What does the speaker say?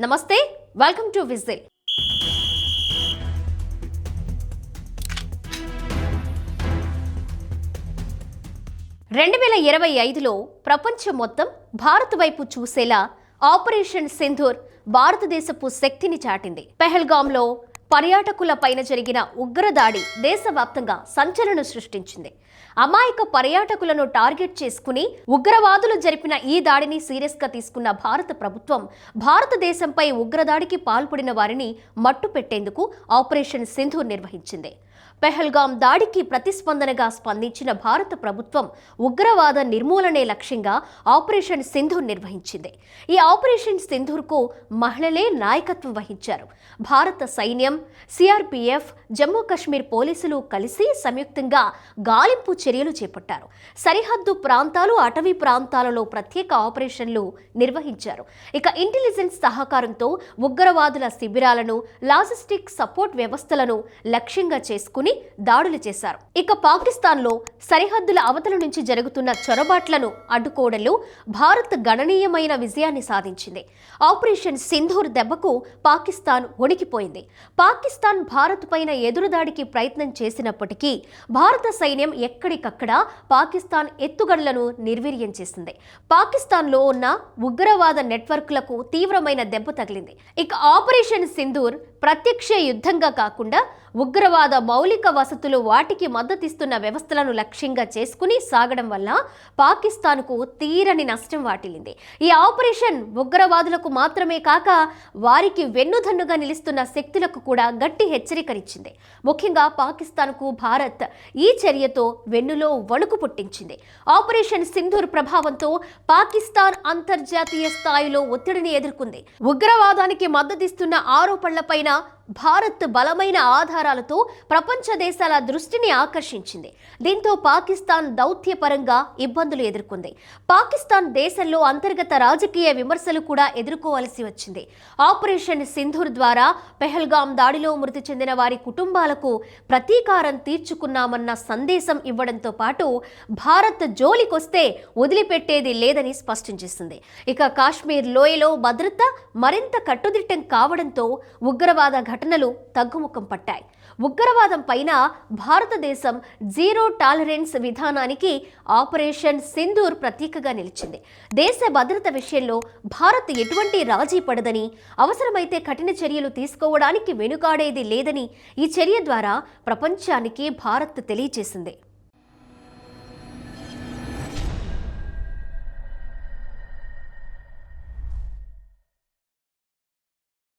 నమస్తే, welcome to whistle. 2025లో ప్రపంచం మొత్తం భారత్ వైపు చూసేలా ఆపరేషన్ సింధూర్ భారతదేశపు శక్తిని చాటింది. పెహల్గాంలో పర్యాటకుల పైన జరిగిన ఉగ్రదాడి దేశవ్యాప్తంగా సంచలనం సృష్టించింది. అమాయక పర్యాటకులను టార్గెట్ చేసుకుని ఉగ్రవాదులు జరిపిన ఈ దాడిని సీరియస్ గా తీసుకున్న భారత ప్రభుత్వం భారతదేశంపై ఉగ్రదాడికి పాల్పడిన వారిని మట్టుపెట్టేందుకు ఆపరేషన్ సింధూర్ నిర్వహించింది. పెహల్గాం దాడికి ప్రతిస్పందనగా స్పందించిన భారత ప్రభుత్వం ఉగ్రవాద నిర్మూలనే లక్ష్యంగా ఆపరేషన్ సింధూర్ నిర్వహించింది. ఈ ఆపరేషన్ సింధూర్కు మహిళలే నాయకత్వం వహించారు. భారత సైన్యం, సిఆర్పిఎఫ్, జమ్మూ కాశ్మీర్ పోలీసులు కలిసి సంయుక్తంగా గాలింపు చర్యలు చేపట్టారు. సరిహద్దు ప్రాంతాలు, అటవీ ప్రాంతాలలో ప్రత్యేక ఆపరేషన్లు నిర్వహించారు. ఇక ఇంటెలిజెన్స్ సహకారంతో ఉగ్రవాదుల శిబిరాలను, లాజిస్టిక్ సపోర్ట్ వ్యవస్థలను లక్ష్యంగా చేసుకుని దాడులు చేశారు. ఇక పాకిస్తాన్లో సరిహద్దుల అవతల నుంచి జరుగుతున్న చొరబాట్లను అడ్డుకోవడంలో భారత్ గణనీయమైన విజయాన్ని సాధించింది. ఆపరేషన్ సింధూర్ దెబ్బకు పాకిస్తాన్ వణికిపోయింది. పాకిస్తాన్ భారత్ పైన ఎదురుదాడికి ప్రయత్నం చేసినప్పటికీ భారత సైన్యం ఎక్కడికక్కడ పాకిస్తాన్ ఎత్తుగడలను నిర్వీర్యం చేసింది. పాకిస్తాన్లో ఉన్న ఉగ్రవాద నెట్వర్క్లకు తీవ్రమైన దెబ్బ తగిలింది. ఇక ఆపరేషన్ సింధూర్ ప్రత్యక్ష యుద్ధంగా కాకుండా ఉగ్రవాద మౌలిక వసతులు, వాటికి మద్దతిస్తున్న వ్యవస్థలను లక్ష్యంగా చేసుకుని సాగడం వల్ల పాకిస్తాన్కు తీరని నష్టం వాటిల్లింది. ఈ ఆపరేషన్ ఉగ్రవాదులకు మాత్రమే కాక వారికి వెన్నుదన్నుగా నిలుస్తున్న శక్తులకు కూడా గట్టి హెచ్చరికనిచ్చింది. ముఖ్యంగా పాకిస్తాన్కు భారత్ ఈ చర్యతో వెన్నులో వణుకు పుట్టించింది. ఆపరేషన్ సింధూర్ ప్రభావంతో పాకిస్తాన్ అంతర్జాతీయ స్థాయిలో ఒత్తిడిని ఎదుర్కొంది. ఉగ్రవాదానికి మద్దతిస్తున్న ఆరోపణలపైన భారత్ బలమైన ఆధారాలతో ప్రపంచ దేశాల దృష్టిని ఆకర్షించింది. దీంతో పాకిస్తాన్ దౌత్యపరంగా ఇబ్బందులు ఎదుర్కొంది. పాకిస్తాన్ దేశంలో అంతర్గత రాజకీయ విమర్శలు కూడా ఎదుర్కోవాల్సి వచ్చింది. ఆపరేషన్ సింధూర్ ద్వారా పెహల్గాం దాడిలో మృతి చెందిన వారి కుటుంబాలకు ప్రతీకారం తీర్చుకున్నామన్న సందేశం ఇవ్వడంతో పాటు భారత్ జోలికొస్తే వదిలిపెట్టేది లేదని స్పష్టం చేసింది. ఇక కాశ్మీర్ లోయలో భద్రత మరింత కట్టుదిట్టం కావడంతో ఉగ్రవాద ఘటనలు తగ్గుముఖం పట్టాయి. ఉగ్రవాదం పైన భారతదేశం జీరో టాలరెన్స్ విధానానికి ఆపరేషన్ సింధూర్ ప్రతీకగా నిలిచింది. దేశ భద్రత విషయంలో భారత్ ఎటువంటి రాజీ పడదని, అవసరమైతే కఠిన చర్యలు తీసుకోవడానికి వెనుకాడేది లేదని ఈ చర్య ద్వారా ప్రపంచానికి భారత్ తెలియజేసింది.